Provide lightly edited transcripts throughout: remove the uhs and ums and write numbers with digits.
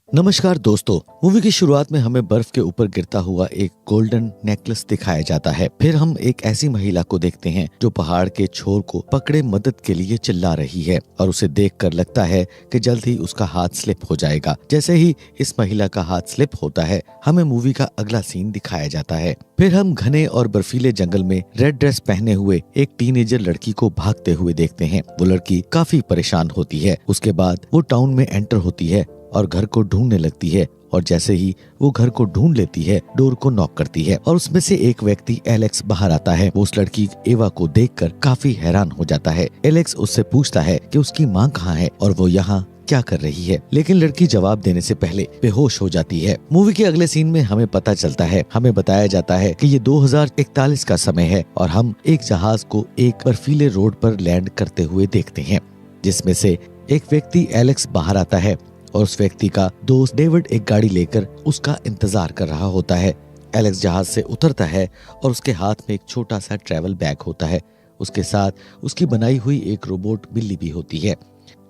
नमस्कार दोस्तों। मूवी की शुरुआत में हमें बर्फ के ऊपर गिरता हुआ एक गोल्डन नेकलेस दिखाया जाता है। फिर हम एक ऐसी महिला को देखते हैं जो पहाड़ के छोर को पकड़े मदद के लिए चिल्ला रही है और उसे देखकर लगता है कि जल्द ही उसका हाथ स्लिप हो जाएगा। जैसे ही इस महिला का हाथ स्लिप होता है, हमें मूवी का अगला सीन दिखाया जाता है। फिर हम घने और बर्फीले जंगल में रेड ड्रेस पहने हुए एक टीनेजर लड़की को भागते हुए देखते हैं। वो लड़की काफी परेशान होती है। उसके बाद वो टाउन में एंटर होती है और घर को ढूंढने लगती है और जैसे ही वो घर को ढूंढ लेती है, डोर को नॉक करती है और उसमें से एक व्यक्ति एलेक्स बाहर आता है। वो उस लड़की एवा को देखकर काफी हैरान हो जाता है। एलेक्स उससे पूछता है कि उसकी माँ कहाँ है और वो यहाँ क्या कर रही है, लेकिन लड़की जवाब देने से पहले बेहोश हो जाती है। मूवी के अगले सीन में हमें पता चलता है, हमें बताया जाता है कि ये 2041 का समय है और हम एक जहाज को एक बर्फीले रोड पर लैंड करते हुए देखते हैं, जिसमें से एक व्यक्ति एलेक्स बाहर आता है और उस व्यक्ति का दोस्त डेविड एक गाड़ी लेकर उसका इंतजार कर रहा होता है। एलेक्स जहाज से उतरता है और उसके हाथ में एक छोटा सा ट्रैवल बैग होता है। उसके साथ उसकी बनाई हुई एक रोबोट बिल्ली भी होती है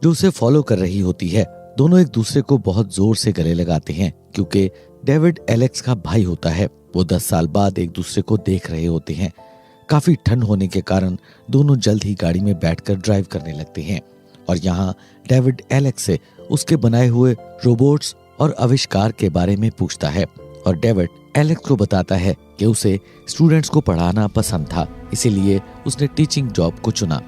जो उसे फॉलो कर रही होती है। दोनों एक दूसरे को बहुत जोर से गले लगाते हैं क्योंकि डेविड एलेक्स का भाई होता है। वो 10 साल बाद एक दूसरे को देख रहे होते हैं। काफी ठंड होने के कारण दोनों जल्द ही गाड़ी में बैठकर ड्राइव करने लगते हैं और यहाँ डेविड एलेक्स से उसके बनाए हुए रोबोट्स और आविष्कार के बारे में पूछता है और डेविड एलेक्स को बताता है कि उसे स्टूडेंट्स को पढ़ाना पसंद था, इसीलिए उसने टीचिंग जॉब को चुना।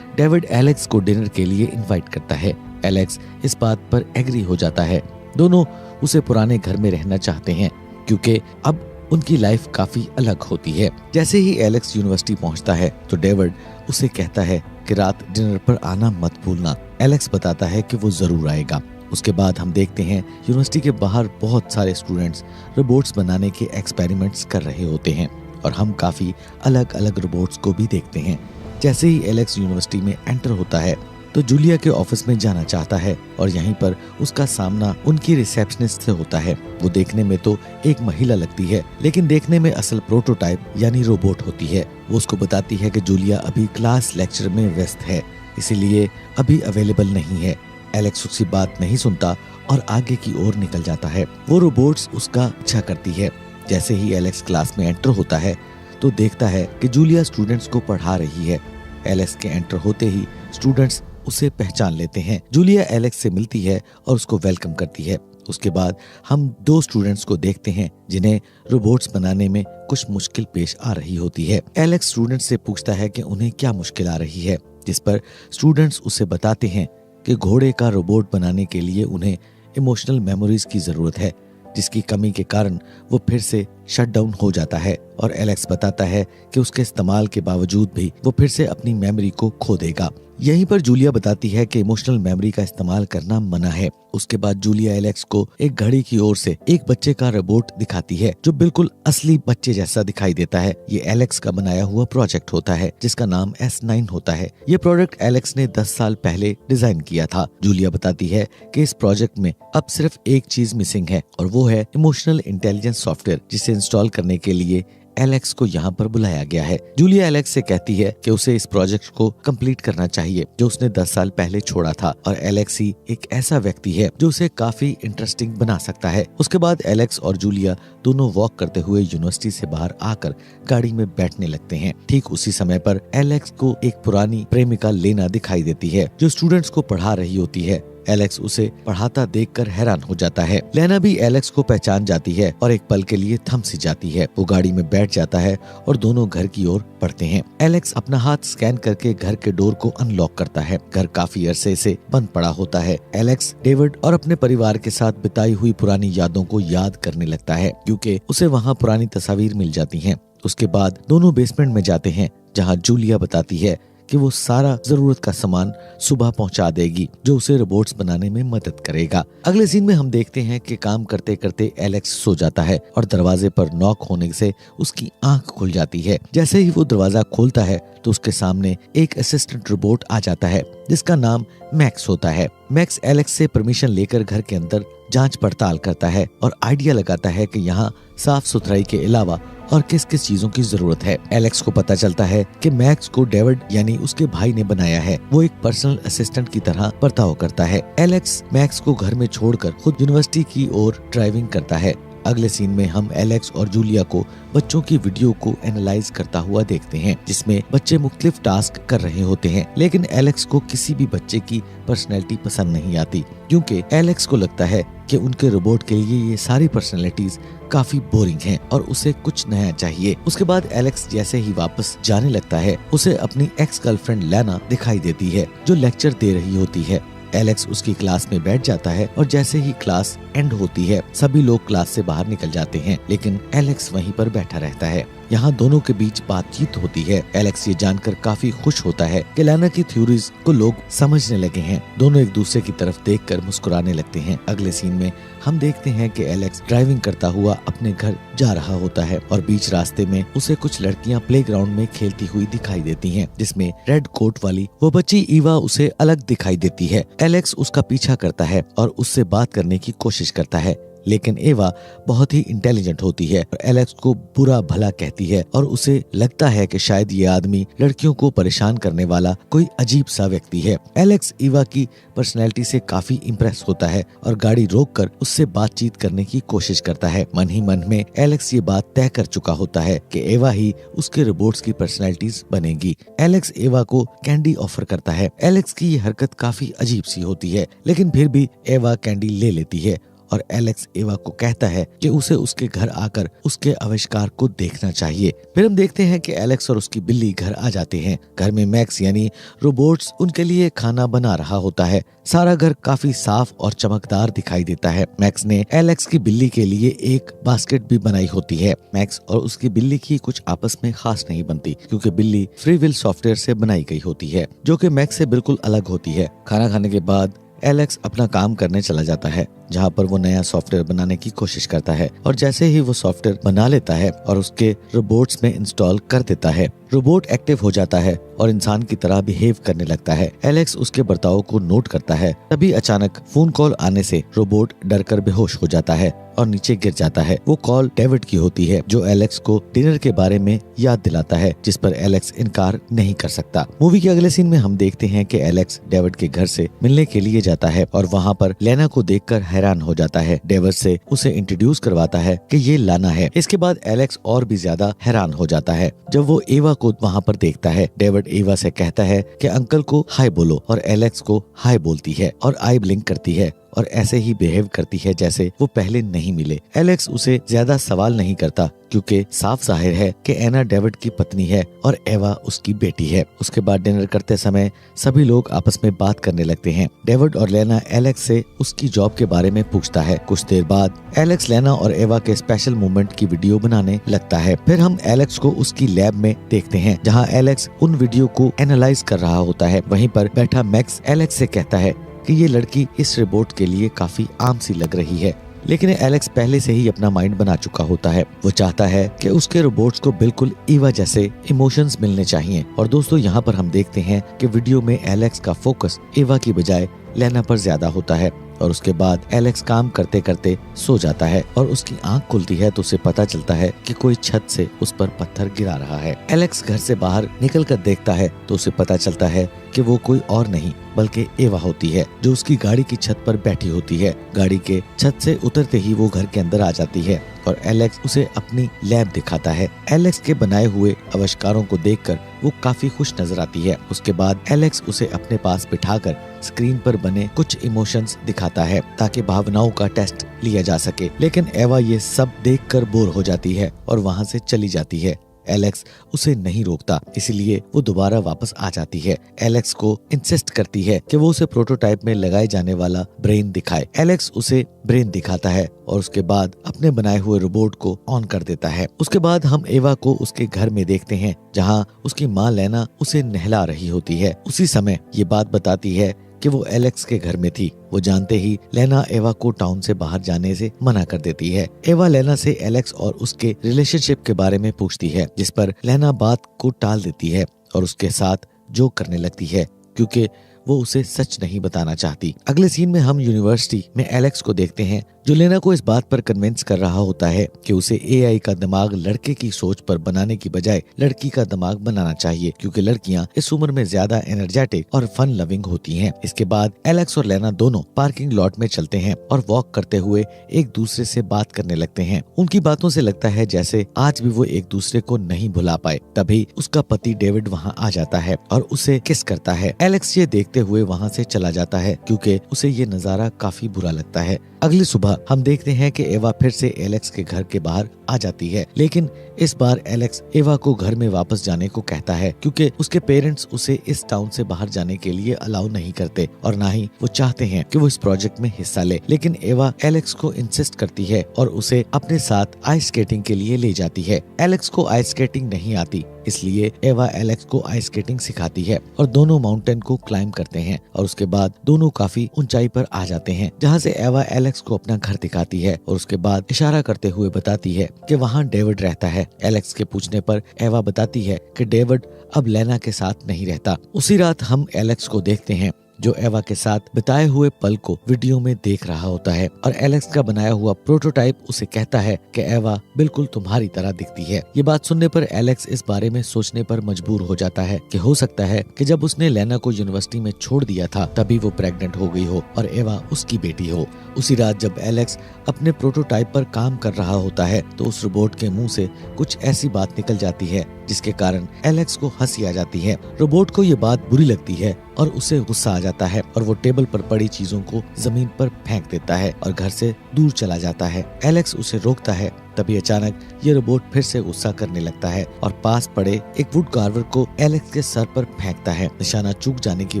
डेविड एलेक्स को डिनर के लिए इनवाइट करता है। एलेक्स इस बात पर एग्री हो जाता है। दोनों उसे पुराने घर में रहना चाहते हैं क्योंकि अब उनकी लाइफ काफी अलग होती है। जैसे ही एलेक्स यूनिवर्सिटी पहुंचता है तो डेविड उसे कहता है कि रात डिनर पर आना मत भूलना। एलेक्स बताता है कि वो जरूर आएगा। उसके बाद हम देखते हैं यूनिवर्सिटी के बाहर बहुत सारे स्टूडेंट्स रोबोट्स बनाने के एक्सपेरिमेंट्स कर रहे होते हैं और हम काफी अलग अलग रोबोट्स को भी देखते हैं। जैसे ही एलेक्स यूनिवर्सिटी में एंटर होता है तो जूलिया के ऑफिस में जाना चाहता है और यहीं पर उसका सामना उनकी रिसेप्शनिस्ट से होता है। वो देखने में तो एक महिला लगती है, लेकिन देखने में असल प्रोटोटाइप यानी रोबोट होती है। वो उसको बताती है कि जूलिया अभी क्लास लेक्चर में व्यस्त है, इसीलिए अभी अवेलेबल नहीं है। एलेक्स उसकी बात नहीं सुनता और आगे की ओर निकल जाता है। वो रोबोट्स उसका पीछा करती है। जैसे ही एलेक्स क्लास में एंटर होता है तो देखता है कि जूलिया स्टूडेंट्स को पढ़ा रही है। एलेक्स के एंटर होते ही स्टूडेंट्स उसे पहचान लेते हैं। जूलिया एलेक्स से मिलती है और उसको वेलकम करती है। उसके बाद हम 2 स्टूडेंट्स को देखते हैं जिन्हें रोबोट्स बनाने में कुछ मुश्किल पेश आ रही होती है। एलेक्स स्टूडेंट्स से पूछता है कि उन्हें क्या मुश्किल आ रही है, जिस पर स्टूडेंट्स उसे बताते हैं कि घोड़े का रोबोट बनाने के लिए उन्हें इमोशनल मेमोरीज की जरूरत है, जिसकी कमी के कारण वो फिर से शट डाउन हो जाता है और एलेक्स बताता है कि उसके इस्तेमाल के बावजूद भी वो फिर से अपनी मेमोरी को खो देगा। यहीं पर जूलिया बताती है कि इमोशनल मेमोरी का इस्तेमाल करना मना है। उसके बाद जूलिया एलेक्स को एक घड़ी की ओर से एक बच्चे का रोबोट दिखाती है जो बिल्कुल असली बच्चे जैसा दिखाई देता है। ये एलेक्स का बनाया हुआ प्रोजेक्ट होता है जिसका नाम S9 होता है। ये प्रोजेक्ट एलेक्स ने 10 साल पहले डिजाइन किया था। जूलिया बताती है कि इस प्रोजेक्ट में अब सिर्फ एक चीज मिसिंग है और वो है इमोशनल इंटेलिजेंस सॉफ्टवेयर, जिसे इंस्टॉल करने के लिए एलेक्स को यहाँ पर बुलाया गया है। जूलिया एलेक्स से कहती है कि उसे इस प्रोजेक्ट को कंप्लीट करना चाहिए जो उसने 10 साल पहले छोड़ा था और एलेक्स ही एक ऐसा व्यक्ति है जो उसे काफी इंटरेस्टिंग बना सकता है। उसके बाद एलेक्स और जूलिया दोनों वॉक करते हुए यूनिवर्सिटी से बाहर आकर गाड़ी में बैठने लगते हैं। ठीक उसी समय पर एलेक्स को एक पुरानी प्रेमिका लेना दिखाई देती है जो स्टूडेंट्स को पढ़ा रही होती है। एलेक्स उसे पढ़ाता देखकर हैरान हो जाता है। लेना भी एलेक्स को पहचान जाती है और एक पल के लिए थम सी जाती है। वो गाड़ी में बैठ जाता है और दोनों घर की ओर बढ़ते हैं। एलेक्स अपना हाथ स्कैन करके घर के डोर को अनलॉक करता है। घर काफी अरसे से बंद पड़ा होता है। एलेक्स डेविड और अपने परिवार के साथ बिताई हुई पुरानी यादों को याद करने लगता है क्योंकि उसे वहाँ पुरानी तस्वीर मिल जाती है। उसके बाद दोनों बेसमेंट में जाते हैं जहाँ जूलिया बताती है कि वो सारा जरूरत का सामान सुबह पहुंचा देगी जो उसे रोबोट्स बनाने में मदद करेगा। अगले सीन में हम देखते हैं कि काम करते करते एलेक्स सो जाता है और दरवाजे पर नॉक होने से उसकी आंख खुल जाती है। जैसे ही वो दरवाजा खोलता है तो उसके सामने एक असिस्टेंट रोबोट आ जाता है जिसका नाम मैक्स होता है। मैक्स एलेक्स से परमिशन लेकर घर के अंदर जांच पड़ताल करता है और आइडिया लगाता है कि यहाँ साफ सुथराई के अलावा और किस किस चीजों की जरूरत है। एलेक्स को पता चलता है कि मैक्स को डेविड यानी उसके भाई ने बनाया है। वो एक पर्सनल असिस्टेंट की तरह बर्ताव करता है। एलेक्स मैक्स को घर में छोड़कर खुद यूनिवर्सिटी की ओर ड्राइविंग करता है। अगले सीन में हम एलेक्स और जूलिया को बच्चों की वीडियो को एनालाइज करता हुआ देखते हैं, जिसमें बच्चे मुख्तलिफ टास्क कर रहे होते हैं। लेकिन एलेक्स को किसी भी बच्चे की पर्सनैलिटी पसंद नहीं आती, क्योंकि एलेक्स को लगता है कि उनके रोबोट के लिए ये सारी पर्सनैलिटीज काफी बोरिंग हैं और उसे कुछ नया चाहिए। उसके बाद एलेक्स जैसे ही वापस जाने लगता है, उसे अपनी एक्स गर्लफ्रेंड लेना दिखाई देती है, जो लेक्चर दे रही होती है। एलेक्स उसकी क्लास में बैठ जाता है और जैसे ही क्लास एंड होती है, सभी लोग क्लास से बाहर निकल जाते हैं, लेकिन एलेक्स वहीं पर बैठा रहता है। यहाँ दोनों के बीच बातचीत होती है। एलेक्स ये जानकर काफी खुश होता है कि लेना की थ्योरीज को लोग समझने लगे हैं। दोनों एक दूसरे की तरफ देखकर मुस्कुराने लगते हैं। अगले सीन में हम देखते हैं कि एलेक्स ड्राइविंग करता हुआ अपने घर जा रहा होता है और बीच रास्ते में उसे कुछ लड़कियां प्लेग्राउंड में खेलती हुई दिखाई देती हैं, जिसमें रेड कोट वाली वो बच्ची ईवा उसे अलग दिखाई देती है। एलेक्स उसका पीछा करता है और उससे बात करने की कोशिश करता है, लेकिन एवा बहुत ही इंटेलिजेंट होती है और एलेक्स को बुरा भला कहती है और उसे लगता है कि शायद ये आदमी लड़कियों को परेशान करने वाला कोई अजीब सा व्यक्ति है। एलेक्स एवा की पर्सनैलिटी से काफी इम्प्रेस होता है और गाड़ी रोककर उससे बातचीत करने की कोशिश करता है। मन ही मन में एलेक्स ये बात तय कर चुका होता है कि एवा ही उसके रोबोट्स की पर्सनैलिटीज बनेगी। एलेक्स एवा को कैंडी ऑफर करता है। एलेक्स की ये हरकत काफी अजीब सी होती है, लेकिन फिर भी एवा कैंडी ले लेती है और एलेक्स एवा को कहता है कि उसे उसके घर आकर उसके आविष्कार को देखना चाहिए। फिर हम देखते हैं कि एलेक्स और उसकी बिल्ली घर आ जाते हैं। घर में मैक्स यानी रोबोट्स उनके लिए खाना बना रहा होता है। सारा घर काफी साफ और चमकदार दिखाई देता है। मैक्स ने एलेक्स की बिल्ली के लिए एक बास्केट भी बनाई होती है। मैक्स और उसकी बिल्ली की कुछ आपस में खास नहीं बनती, क्योंकि बिल्ली फ्री विल सॉफ्टवेयर से बनाई गई होती है, जो कि मैक्स से बिल्कुल अलग होती है। खाना खाने के बाद एलेक्स अपना काम करने चला जाता है, जहाँ पर वो नया सॉफ्टवेयर बनाने की कोशिश करता है और जैसे ही वो सॉफ्टवेयर बना लेता है और उसके रोबोट्स में इंस्टॉल कर देता है, रोबोट एक्टिव हो जाता है और इंसान की तरह बिहेव करने लगता है। एलेक्स उसके बर्ताव को नोट करता है। तभी अचानक फोन कॉल आने से रोबोट डरकर बेहोश हो जाता है और नीचे गिर जाता है। वो कॉल डेविड की होती है, जो एलेक्स को डिनर के बारे में याद दिलाता है, जिस पर एलेक्स इनकार नहीं कर सकता। मूवी के अगले सीन में हम देखते हैं कि एलेक्स डेविड के घर से मिलने के लिए जाता है और वहाँ पर लेना को देखकर हैरान हो जाता है। डेविड से उसे इंट्रोड्यूस करवाता है कि ये लाना है। इसके बाद एलेक्स और भी ज्यादा हैरान हो जाता है जब वो एवा को वहाँ पर देखता है। डेविड एवा से कहता है कि अंकल को हाय बोलो और एलेक्स को हाय बोलती है और आई ब्लिंक करती है और ऐसे ही बिहेव करती है जैसे वो पहले नहीं मिले। एलेक्स उसे ज्यादा सवाल नहीं करता, क्योंकि साफ जाहिर है कि एना डेविड की पत्नी है और एवा उसकी बेटी है। उसके बाद डिनर करते समय सभी लोग आपस में बात करने लगते हैं। डेविड और लेना एलेक्स से उसकी जॉब के बारे में पूछता है। कुछ देर बाद एलेक्स लेना और एवा के स्पेशल मोमेंट की वीडियो बनाने लगता है। फिर हम एलेक्स को उसकी लैब में देखते हैं, जहाँ एलेक्स उन वीडियो को एनालाइज कर रहा होता है। वहीं पर बैठा मैक्स एलेक्स से कहता है कि ये लड़की इस रोबोट के लिए काफी आम सी लग रही है, लेकिन एलेक्स पहले से ही अपना माइंड बना चुका होता है। वो चाहता है कि उसके रोबोट्स को बिल्कुल ईवा जैसे इमोशंस मिलने चाहिए। और दोस्तों, यहाँ पर हम देखते हैं कि वीडियो में एलेक्स का फोकस ईवा की बजाय लेना पर ज्यादा होता है और उसके बाद एलेक्स काम करते करते सो जाता है और उसकी आंख खुलती है तो उसे पता चलता है कि कोई छत से उस पर पत्थर गिरा रहा है। एलेक्स घर से बाहर निकल कर देखता है तो उसे पता चलता है कि वो कोई और नहीं बल्कि एवा होती है, जो उसकी गाड़ी की छत पर बैठी होती है। गाड़ी के छत से उतरते ही वो घर के अंदर आ जाती है और एलेक्स उसे अपनी लैब दिखाता है। एलेक्स के बनाए हुए आविष्कारों को देखकर वो काफी खुश नजर आती है। उसके बाद एलेक्स उसे अपने पास बिठाकर स्क्रीन पर बने कुछ इमोशंस दिखाता है ताकि भावनाओं का टेस्ट लिया जा सके, लेकिन एवा ये सब देखकर बोर हो जाती है और वहाँ से चली जाती है। एलेक्स उसे नहीं रोकता, इसलिए वो दोबारा वापस आ जाती है। एलेक्स को इंसिस्ट करती है कि वो उसे प्रोटोटाइप में लगाए जाने वाला ब्रेन दिखाए। एलेक्स उसे ब्रेन दिखाता है और उसके बाद अपने बनाए हुए रोबोट को ऑन कर देता है। उसके बाद हम एवा को उसके घर में देखते हैं, जहाँ उसकी माँ लेना उसे नहला रही होती है। उसी समय ये बात बताती है कि वो एलेक्स के घर में थी। वो जानते ही लेना एवा को टाउन से बाहर जाने से मना कर देती है। एवा लेना से एलेक्स और उसके रिलेशनशिप के बारे में पूछती है, जिस पर लेना बात को टाल देती है और उसके साथ जोक करने लगती है, क्योंकि वो उसे सच नहीं बताना चाहती। अगले सीन में हम यूनिवर्सिटी में एलेक्स को देखते हैं, जो लेना को इस बात पर कन्विंस कर रहा होता है कि उसे एआई का दिमाग लड़के की सोच पर बनाने की बजाय लड़की का दिमाग बनाना चाहिए, क्योंकि लड़कियां इस उम्र में ज्यादा एनर्जेटिक और फन लविंग होती हैं। इसके बाद एलेक्स और लेना दोनों पार्किंग लॉट में चलते हैं और वॉक करते हुए एक दूसरे से बात करने लगते हैं। उनकी बातों से लगता है जैसे आज भी वो एक दूसरे को नहीं भुला पाए। तभी उसका पति डेविड वहां आ जाता है और उसे किस करता है। एलेक्स ये देखते हुए वहां से चला जाता है क्योंकि उसे ये नजारा काफी बुरा लगता है। अगली सुबह हम देखते हैं कि एवा फिर से एलेक्स के घर के बाहर आ जाती है, लेकिन इस बार एलेक्स एवा को घर में वापस जाने को कहता है क्योंकि उसके पेरेंट्स उसे इस टाउन से बाहर जाने के लिए अलाउ नहीं करते और ना ही वो चाहते हैं कि वो इस प्रोजेक्ट में हिस्सा ले। लेकिन एवा एलेक्स को इंसिस्ट करती है और उसे अपने साथ आइस स्केटिंग के लिए ले जाती है। एलेक्स को आइस स्केटिंग नहीं आती, इसलिए एवा एलेक्स को आइस स्केटिंग सिखाती है और दोनों माउंटेन को क्लाइंब करते हैं और उसके बाद दोनों काफी ऊंचाई पर आ जाते हैं, जहां से एवा एलेक्स को अपना घर दिखाती है और उसके बाद इशारा करते हुए बताती है कि वहां डेविड रहता है। एलेक्स के पूछने पर एवा बताती है कि डेविड अब लेना के साथ नहीं रहता। उसी रात हम एलेक्स को देखते हैं जो एवा के साथ बिताए हुए पल को वीडियो में देख रहा होता है और एलेक्स का बनाया हुआ प्रोटोटाइप उसे कहता है कि एवा बिल्कुल तुम्हारी तरह दिखती है। ये बात सुनने पर एलेक्स इस बारे में सोचने पर मजबूर हो जाता है कि हो सकता है कि जब उसने लेना को यूनिवर्सिटी में छोड़ दिया था तभी वो प्रेग्नेंट हो गई हो और एवा उसकी बेटी हो। उसी रात जब एलेक्स अपने प्रोटोटाइप पर काम कर रहा होता है तो उस रोबोट के मुंह से कुछ ऐसी बात निकल जाती है जिसके कारण एलेक्स को हंसी आ जाती है। रोबोट को ये बात बुरी लगती है और उसे गुस्सा आ जाता है और वो टेबल पर पड़ी चीजों को जमीन पर फेंक देता है और घर से दूर चला जाता है। एलेक्स उसे रोकता है, तभी अचानक ये रोबोट फिर से गुस्सा करने लगता है और पास पड़े एक वुड कार्वर को एलेक्स के सर पर फेंकता है। निशाना चूक जाने की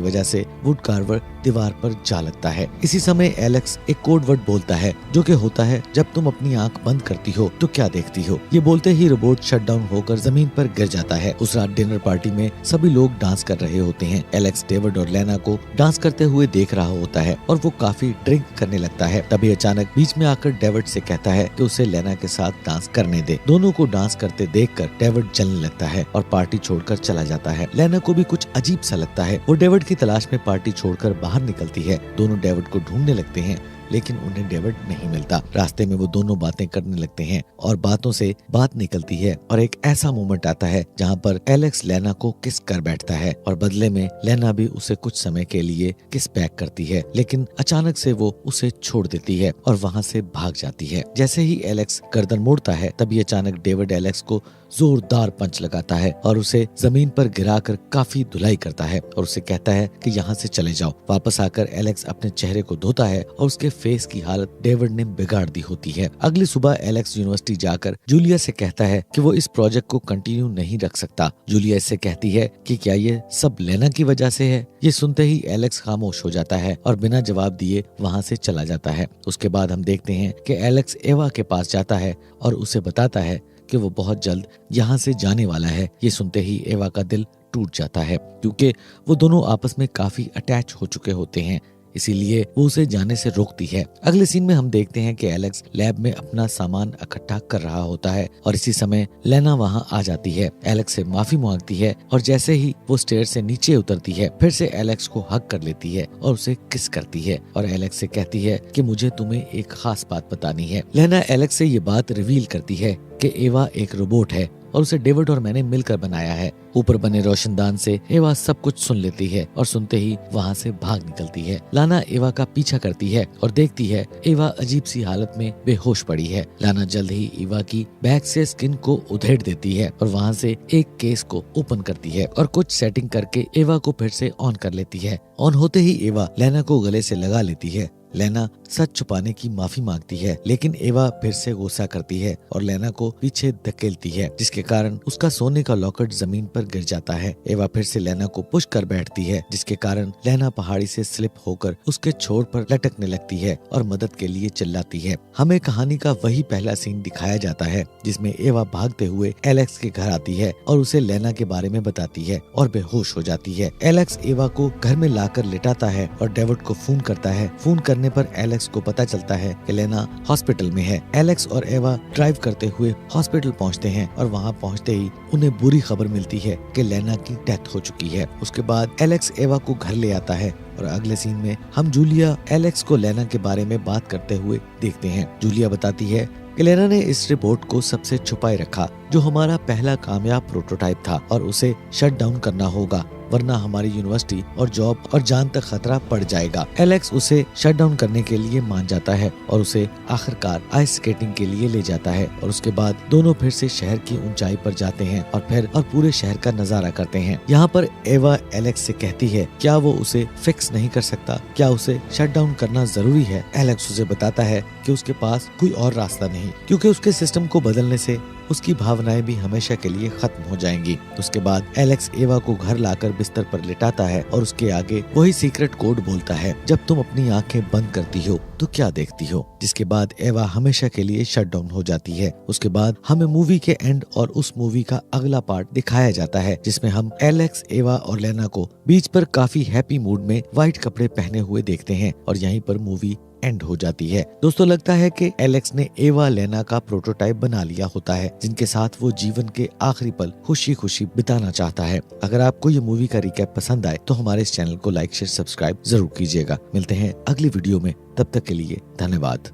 वजह से वुड कार्वर दीवार पर जा लगता है। इसी समय एलेक्स एक कोड वर्ड बोलता है जो कि होता है जब तुम अपनी आंख बंद करती हो तो क्या देखती हो। ये बोलते ही रोबोट शट डाउन होकर जमीन पर गिर जाता है। उस रात डिनर पार्टी में सभी लोग डांस कर रहे होते हैं। एलेक्स डेविड और लेना को डांस करते हुए देख रहा होता है और वो काफी ड्रिंक करने लगता है। तभी अचानक बीच में आकर डेविड से कहता है कि उसे लेना के साथ डांस करने दे। दोनों को डांस करते देखकर डेविड जलने लगता है और पार्टी छोड़कर चला जाता है। लेना को भी कुछ अजीब सा लगता है। वो डेविड की तलाश में पार्टी छोड़कर बाहर निकलती है। दोनों डेविड को ढूंढने लगते हैं लेकिन उन्हें डेविड नहीं मिलता। रास्ते में वो दोनों बातें करने लगते हैं और बातों से बात निकलती है और एक ऐसा मोमेंट आता है जहाँ पर एलेक्स लेना को किस कर बैठता है और बदले में लेना भी उसे कुछ समय के लिए किस बैक करती है, लेकिन अचानक से वो उसे छोड़ देती है और वहाँ से भाग जाती है। जैसे ही एलेक्स गर्दन मोड़ता है तभी अचानक डेविड एलेक्स को जोरदार पंच लगाता है और उसे जमीन पर गिराकर काफी धुलाई करता है और उसे कहता है कि यहाँ से चले जाओ। वापस आकर एलेक्स अपने चेहरे को धोता है और उसके फेस की हालत डेविड ने बिगाड़ दी होती है। अगली सुबह एलेक्स यूनिवर्सिटी जाकर जूलिया से कहता है कि वो इस प्रोजेक्ट को कंटिन्यू नहीं रख सकता। जूलिया इससे कहती है कि क्या ये सब लेना की वजह से है। ये सुनते ही एलेक्स खामोश हो जाता है और बिना जवाब दिए वहाँ से चला जाता है। उसके बाद हम देखते हैं कि एलेक्स एवा के पास जाता है और उसे बताता है कि वो बहुत जल्द यहाँ से जाने वाला है। ये सुनते ही एवा का दिल टूट जाता है क्योंकि वो दोनों आपस में काफी अटैच हो चुके होते हैं, इसीलिए वो उसे जाने से रोकती है। अगले सीन में हम देखते हैं कि एलेक्स लैब में अपना सामान इकट्ठा कर रहा होता है और इसी समय लेना वहाँ आ जाती है। एलेक्स से माफी मांगती है और जैसे ही वो स्टेयर से नीचे उतरती है फिर से एलेक्स को हग कर लेती है और उसे किस करती है और एलेक्स से कहती है कि मुझे तुम्हें एक खास बात बतानी है। लेना एलेक्स से ये बात रिवील करती है कि एवा एक रोबोट है और उसे डेविड और मैंने मिलकर बनाया है। ऊपर बने रोशनदान से एवा सब कुछ सुन लेती है और सुनते ही वहाँ से भाग निकलती है। लाना एवा का पीछा करती है और देखती है एवा अजीब सी हालत में बेहोश पड़ी है। लाना जल्द ही एवा की बैग से स्किन को उधेड़ देती है और वहाँ से एक केस को ओपन करती है और कुछ सेटिंग करके एवा को फिर से ऑन कर लेती है। ऑन होते ही एवा लेना को गले से लगा लेती है। लेना सच छुपाने की माफी मांगती है लेकिन एवा फिर से गुस्सा करती है और लेना को पीछे धकेलती है जिसके कारण उसका सोने का लॉकेट जमीन पर गिर जाता है। एवा फिर से लेना को पुश कर बैठती है जिसके कारण लेना पहाड़ी से स्लिप होकर उसके छोर पर लटकने लगती है और मदद के लिए चिल्लाती है। हमें कहानी का वही पहला सीन दिखाया जाता है जिसमें एवा भागते हुए एलेक्स के घर आती है और उसे लेना के बारे में बताती है और बेहोश हो जाती है। एलेक्स एवा को घर में लाकर लिटाता है और डेविड को फोन करता है। फोन करने करने पर एलेक्स को पता चलता है कि लेना हॉस्पिटल में है। एलेक्स और एवा ड्राइव करते हुए हॉस्पिटल पहुंचते हैं और वहां पहुंचते ही उन्हें बुरी खबर मिलती है कि लेना की डेथ हो चुकी है। उसके बाद एलेक्स एवा को घर ले आता है और अगले सीन में हम जूलिया एलेक्स को लेना के बारे में बात करते हुए देखते हैं। जूलिया बताती है कि लेना ने इस रिपोर्ट को सबसे छुपाए रखा, जो हमारा पहला कामयाब प्रोटोटाइप था, और उसे शट डाउन करना होगा, वरना हमारी यूनिवर्सिटी और जॉब और जान तक खतरा पड़ जाएगा। एलेक्स उसे शट डाउन करने के लिए मान जाता है और उसे आखिरकार आइस स्केटिंग के लिए ले जाता है और उसके बाद दोनों फिर से शहर की ऊंचाई पर जाते हैं और पूरे शहर का नजारा करते हैं। यहाँ पर एवा एलेक्स से कहती है क्या वो उसे फिक्स नहीं कर सकता, क्या उसे शट डाउन करना जरूरी है। एलेक्स उसे बताता है कि उसके पास कोई और रास्ता नहीं, क्योंकि उसके सिस्टम को बदलने से उसकी भावनाएं भी हमेशा के लिए खत्म हो जाएंगी। उसके बाद एलेक्स एवा को घर लाकर बिस्तर पर लिटाता है और उसके आगे वही सीक्रेट कोड बोलता है, जब तुम अपनी आंखें बंद करती हो तो क्या देखती हो, जिसके बाद एवा हमेशा के लिए शट डाउन हो जाती है। उसके बाद हमें मूवी के एंड और उस मूवी का अगला पार्ट दिखाया जाता है, जिसमें हम एलेक्स, एवा और लेना को बीच पर काफी हैप्पी मूड में व्हाइट कपड़े पहने हुए देखते हैं और यहीं पर मूवी एंड हो जाती है। दोस्तों, लगता है कि एलेक्स ने एवा लेना का प्रोटोटाइप बना लिया होता है, जिनके साथ वो जीवन के आखिरी पल खुशी खुशी बिताना चाहता है। अगर आपको ये मूवी का रिकैप पसंद आए तो हमारे इस चैनल को लाइक, शेयर, सब्सक्राइब जरूर कीजिएगा। मिलते हैं अगली वीडियो में, तब तक के लिए धन्यवाद।